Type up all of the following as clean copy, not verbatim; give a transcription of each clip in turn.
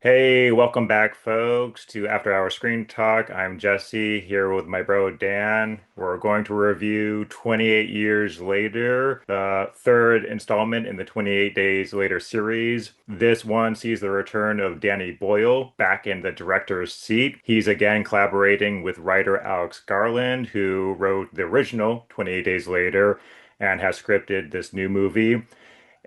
Hey, welcome back, folks, to After Hour Screen Talk. I'm Jesse here with my bro Dan. We're going to review 28 Years Later, the third installment in the 28 Days Later series. This one sees the return of Danny Boyle back in the director's seat. He's again collaborating with writer Alex Garland, who wrote the original 28 Days Later and has scripted this new movie.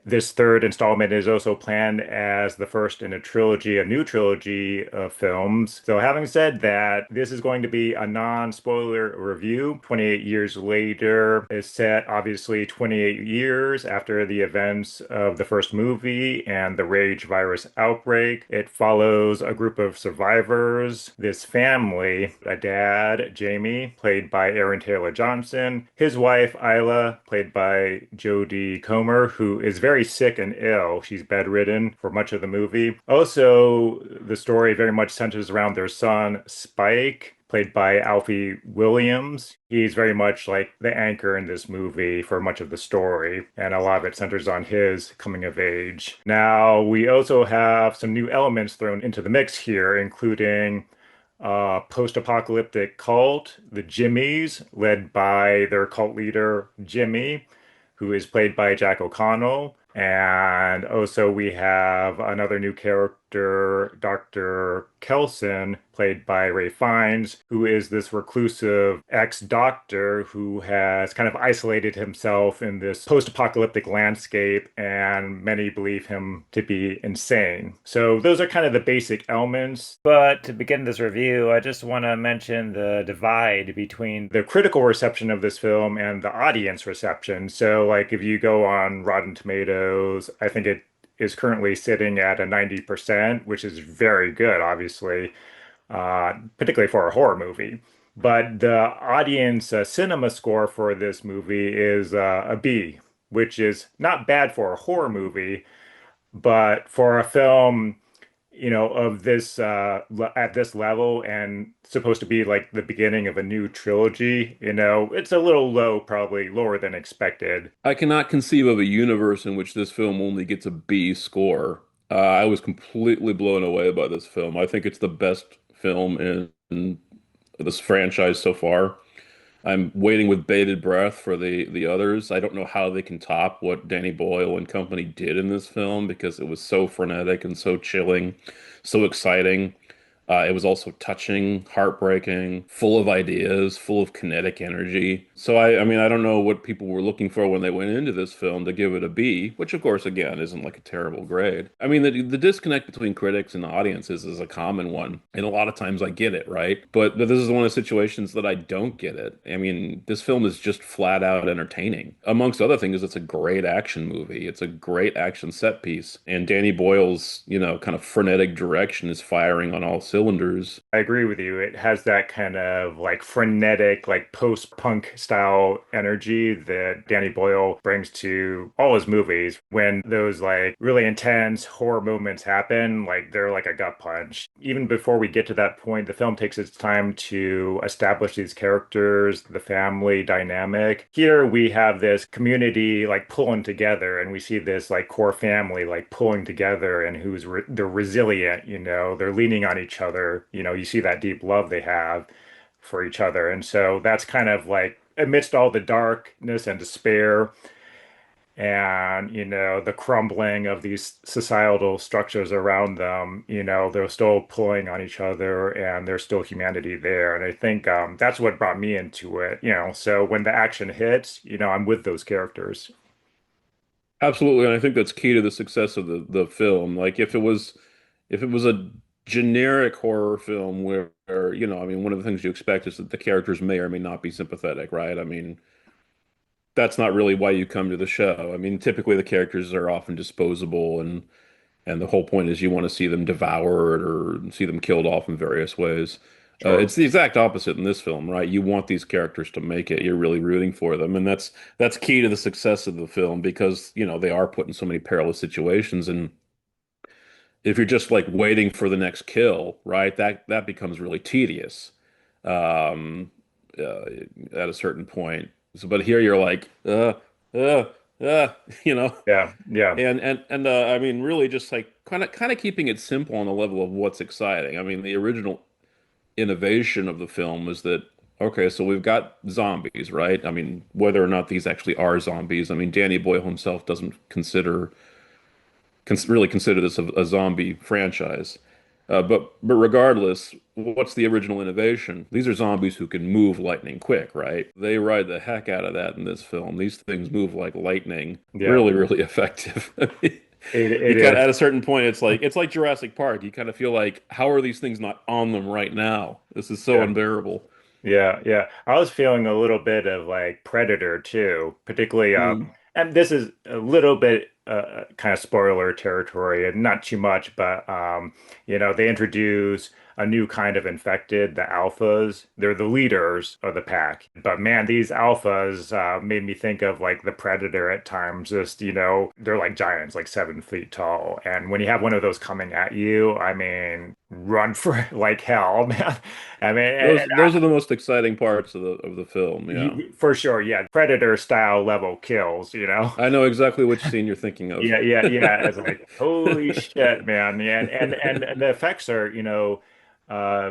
This third installment is also planned as the first in a trilogy, a new trilogy of films. So, having said that, this is going to be a non-spoiler review. 28 years later is set, obviously, 28 years after the events of the first movie and the Rage virus outbreak. It follows a group of survivors, this family, a dad, Jamie, played by Aaron Taylor Johnson, his wife, Isla, played by Jodie Comer, who is very sick and ill. She's bedridden for much of the movie. Also, the story very much centers around their son, Spike, played by Alfie Williams. He's very much like the anchor in this movie for much of the story, and a lot of it centers on his coming of age. Now, we also have some new elements thrown into the mix here, including post-apocalyptic cult, the Jimmies, led by their cult leader, Jimmy, who is played by Jack O'Connell. And also we have another new character, Dr. Kelson, played by Ray Fiennes, who is this reclusive ex-doctor who has kind of isolated himself in this post-apocalyptic landscape, and many believe him to be insane. So those are kind of the basic elements. But to begin this review, I just want to mention the divide between the critical reception of this film and the audience reception. So, like, if you go on Rotten Tomatoes, I think it is currently sitting at a 90%, which is very good, obviously, particularly for a horror movie. But the audience cinema score for this movie is a B, which is not bad for a horror movie, but for a film, of this at this level and supposed to be like the beginning of a new trilogy, it's a little low, probably lower than expected. I cannot conceive of a universe in which this film only gets a B score. I was completely blown away by this film. I think it's the best film in this franchise so far. I'm waiting with bated breath for the others. I don't know how they can top what Danny Boyle and company did in this film because it was so frenetic and so chilling, so exciting. It was also touching, heartbreaking, full of ideas, full of kinetic energy. So I mean, I don't know what people were looking for when they went into this film to give it a B, which of course, again, isn't like a terrible grade. I mean, the disconnect between critics and audiences is a common one, and a lot of times I get it, right? But this is one of the situations that I don't get it. I mean, this film is just flat out entertaining. Amongst other things, it's a great action movie. It's a great action set piece, and Danny Boyle's, kind of frenetic direction is firing on all cylinders. I agree with you. It has that kind of like frenetic, like post-punk style energy that Danny Boyle brings to all his movies. When those like really intense horror moments happen, like they're like a gut punch. Even before we get to that point, the film takes its time to establish these characters, the family dynamic. Here we have this community like pulling together, and we see this like core family like pulling together, and they're resilient, they're leaning on each other. You see that deep love they have for each other. And so that's kind of like amidst all the darkness and despair and, the crumbling of these societal structures around them, they're still pulling on each other and there's still humanity there. And I think that's what brought me into it, So when the action hits, I'm with those characters. Absolutely, and I think that's key to the success of the film. Like if it was a generic horror film where, I mean, one of the things you expect is that the characters may or may not be sympathetic, right? I mean, that's not really why you come to the show. I mean, typically the characters are often disposable and the whole point is you want to see them devoured or see them killed off in various ways. Sure. It's the exact opposite in this film, right? You want these characters to make it. You're really rooting for them, and that's key to the success of the film because, they are put in so many perilous situations, and if you're just like waiting for the next kill, right, that becomes really tedious um, uh, at a certain point. So, but here you're like, uh, you know, Yeah, yeah, and I mean, really, just like kind of keeping it simple on the level of what's exciting. I mean, the original innovation of the film is that okay, so we've got zombies, right? I mean, whether or not these actually are zombies, I mean, Danny Boyle himself doesn't really consider this a zombie franchise. But regardless, what's the original innovation? These are zombies who can move lightning quick, right? They ride the heck out of that in this film. These things move like lightning, yeah. really, really effective. It You kind of, is. at a certain point, it's like Jurassic Park. You kind of feel like, how are these things not on them right now? This is so Yeah. unbearable. Yeah, yeah. I was feeling a little bit of like Predator too, particularly Mm. and this is a little bit kind of spoiler territory and not too much, but they introduce a new kind of infected, the alphas. They're the leaders of the pack. But man, these alphas made me think of like the Predator at times. Just, they're like giants, like 7 feet tall. And when you have one of those coming at you, I mean, run for it like hell, man. I mean, Those are the most exciting parts of the film. Yeah, for sure, yeah, Predator style level kills, I know exactly which scene you're thinking of. Yeah, yeah, yeah. It's like, holy shit, man. Yeah, and the effects are,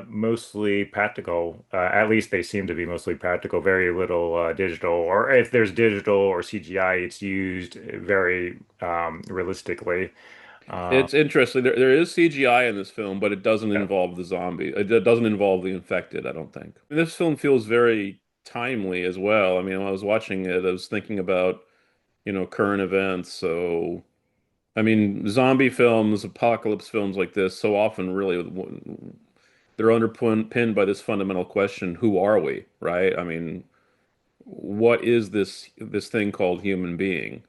mostly practical. At least they seem to be mostly practical, very little digital. Or if there's digital or CGI, it's used very realistically. Uh, It's interesting. There is CGI in this film, but it doesn't yeah, involve the zombie. It doesn't involve the infected, I don't think. This film feels very timely as well. I mean, when I was watching it, I was thinking about, current events. So, I mean, zombie films, apocalypse films like this, so often really they're underpinned by this fundamental question, who are we, right? I mean, what is this thing called human being?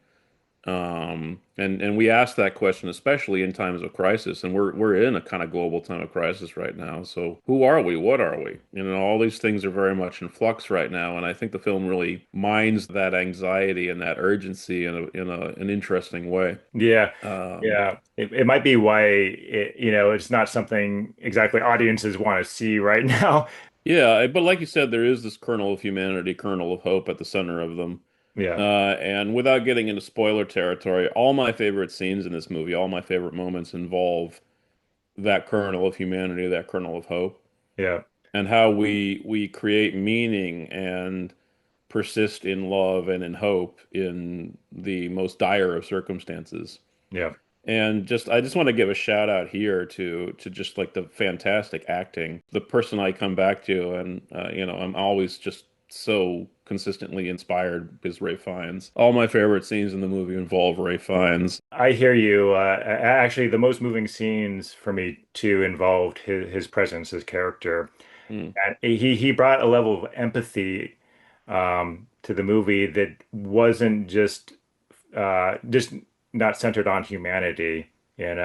And we ask that question, especially in times of crisis, and we're in a kind of global time of crisis right now. So who are we? What are we? All these things are very much in flux right now, and I think the film really mines that anxiety and that urgency in an interesting way. yeah, Um, yeah. It might be why it's not something exactly audiences want to see right now. yeah, but like you said, there is this kernel of humanity, kernel of hope at the center of them. Yeah, And without getting into spoiler territory, all my favorite scenes in this movie, all my favorite moments involve that kernel of humanity, that kernel of hope, yeah, and how we create meaning and persist in love and in hope in the most dire of circumstances. yeah. And I just want to give a shout out here to just like the fantastic acting. The person I come back to, and I'm always just so consistently inspired is Ray Fiennes. All my favorite scenes in the movie involve Ray Fiennes. I hear you. Actually, the most moving scenes for me too involved his presence, his character. Mm. And he brought a level of empathy to the movie that wasn't just not centered on humanity, And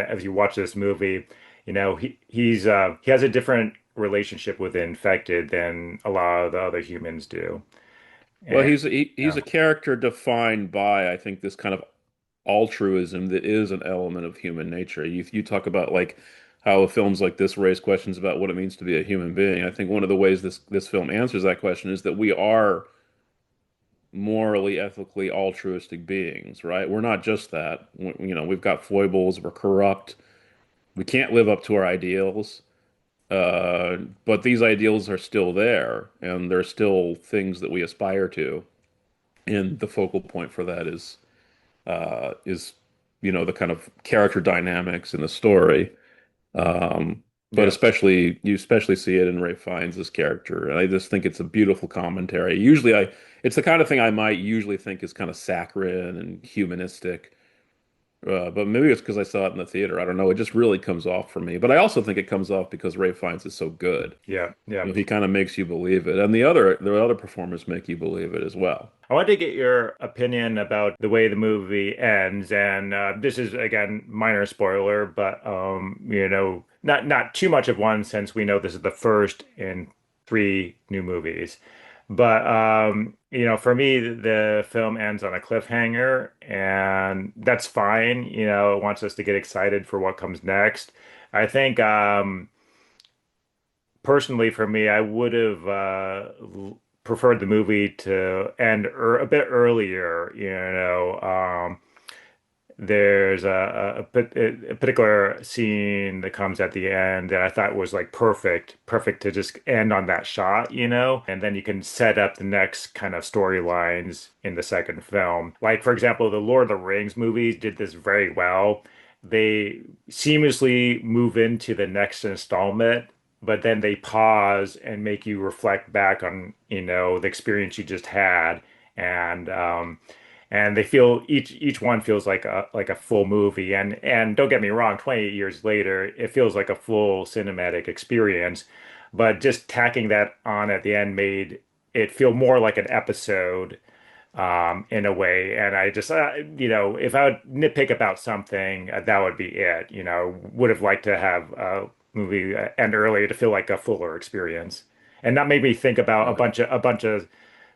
as you watch this movie, he has a different relationship with the infected than a lot of the other humans do. Well, And he's yeah, a character defined by, I think, this kind of altruism that is an element of human nature. You talk about like how films like this raise questions about what it means to be a human being. I think one of the ways this film answers that question is that we are morally, ethically altruistic beings, right? We're not just that. We've got foibles, we're corrupt, we can't live up to our ideals. But these ideals are still there, and they're still things that we aspire to. And the focal point for that is the kind of character dynamics in the story. Um, but yeah, you especially see it in Ray Fiennes' character, and I just think it's a beautiful commentary. It's the kind of thing I might usually think is kind of saccharine and humanistic, but maybe it's because I saw it in the theater. I don't know. It just really comes off for me. But I also think it comes off because Ray Fiennes is so good. yeah, yeah. He kind of makes you believe it, and the other performers make you believe it as well. I want to get your opinion about the way the movie ends, and this is again minor spoiler, but not too much of one since we know this is the first in three new movies. But for me, the film ends on a cliffhanger, and that's fine. It wants us to get excited for what comes next. I think personally for me, I would have preferred the movie to end a bit earlier. There's a particular scene that comes at the end that I thought was like perfect to just end on that shot, and then you can set up the next kind of storylines in the second film. Like, for example, the Lord of the Rings movies did this very well. They seamlessly move into the next installment, but then they pause and make you reflect back on, the experience you just had. And they feel each one feels like a full movie, and don't get me wrong, 28 years later it feels like a full cinematic experience, but just tacking that on at the end made it feel more like an episode, in a way. And I just if I would nitpick about something, that would be it. Would have liked to have a movie end earlier to feel like a fuller experience and not make me think about Right. a bunch of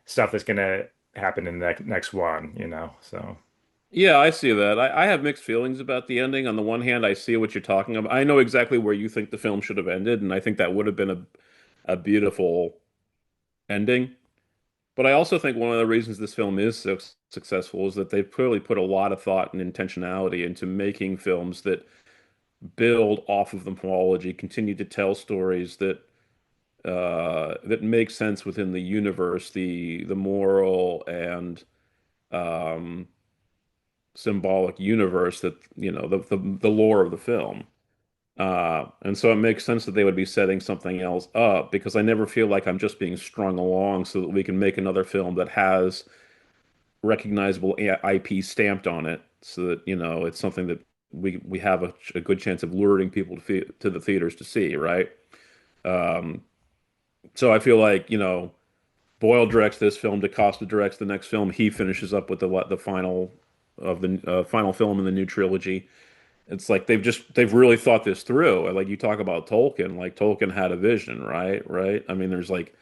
stuff that's gonna happen in the next one, so Yeah, I see that. I have mixed feelings about the ending. On the one hand, I see what you're talking about. I know exactly where you think the film should have ended, and I think that would have been a beautiful ending. But I also think one of the reasons this film is so successful is that they've clearly put a lot of thought and intentionality into making films that build off of the mythology, continue to tell stories that make sense within the universe, the moral and um, symbolic universe that the lore of the film. And so it makes sense that they would be setting something else up because I never feel like I'm just being strung along so that we can make another film that has recognizable IP stamped on it, so that it's something that we have a good chance of luring people to the theaters to see, right? Um, so I feel like Boyle directs this film, DaCosta directs the next film. He finishes up with the final film in the new trilogy. It's like they've really thought this through. Like you talk about Tolkien, like Tolkien had a vision, right? Right? I mean, there's like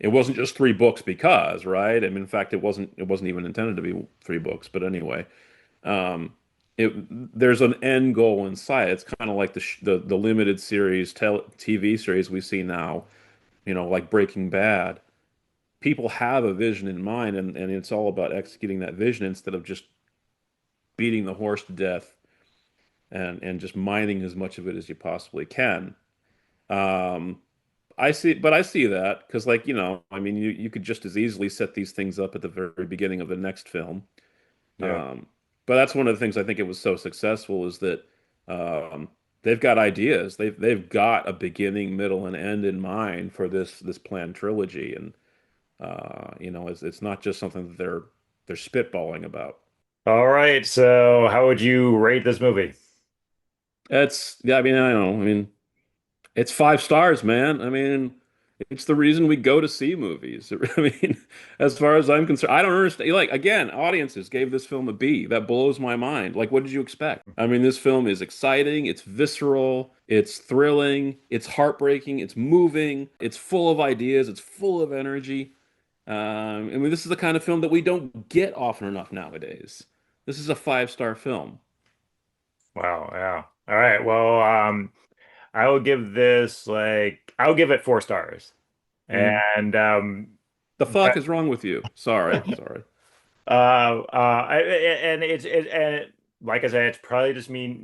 it wasn't just three books because, right? I mean, in fact, it wasn't even intended to be three books, but anyway, um, it there's an end goal in sight. It's kind of like the limited series TV series we see now, like Breaking Bad. People have a vision in mind, and it's all about executing that vision instead of just beating the horse to death and just mining as much of it as you possibly can. Um, I see that because, like, I mean, you could just as easily set these things up at the very beginning of the next film. yeah. Um, but that's one of the things I think it was so successful is that um, they've got ideas. They've got a beginning, middle, and end in mind for this planned trilogy, and it's not just something that they're spitballing about. All right, so how would you rate this movie? It's yeah, I mean, I don't know. I mean, it's 5 stars, man. I mean, it's the reason we go to see movies. I mean, as far as I'm concerned, I don't understand. Like, again, audiences gave this film a B. That blows my mind. Like, what did you expect? I mean, this film is exciting, it's visceral, it's thrilling, it's heartbreaking, it's moving, it's full of ideas, it's full of energy. I mean, this is the kind of film that we don't get often enough nowadays. This is a 5-star film. Wow, yeah. All right, well, I'll give it 4 stars. Mm. And The fuck is wrong with you? Sorry. and like I said, it's probably just me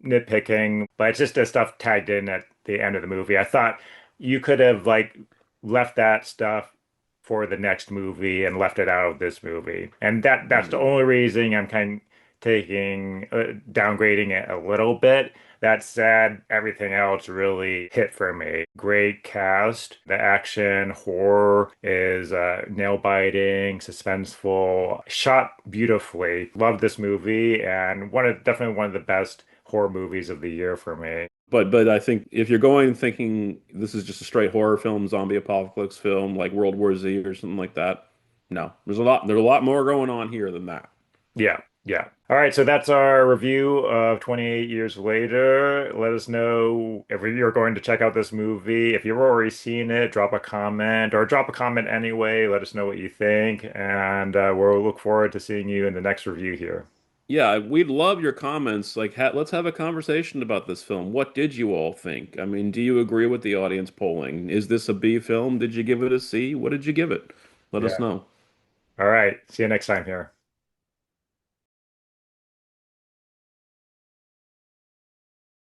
nitpicking, but it's just the stuff tagged in at the end of the movie. I thought you could have like left that stuff for the next movie and left it out of this movie, and that's the Mm. only reason I'm kind of taking downgrading it a little bit. That said, everything else really hit for me. Great cast. The action, horror is nail-biting, suspenseful, shot beautifully. Love this movie, and definitely one of the best horror movies of the year for me. But I think if you're going thinking this is just a straight horror film, zombie apocalypse film like World War Z or something like that, no, there's a lot more going on here than that. Yeah, yeah. All right, so that's our review of 28 Years Later. Let us know if you're going to check out this movie. If you've already seen it, drop a comment or drop a comment anyway. Let us know what you think, and we'll look forward to seeing you in the next review here. Yeah, we'd love your comments. Like, let's have a conversation about this film. What did you all think? I mean, do you agree with the audience polling? Is this a B film? Did you give it a C? What did you give it? Let us Yeah. know. All right. See you next time here.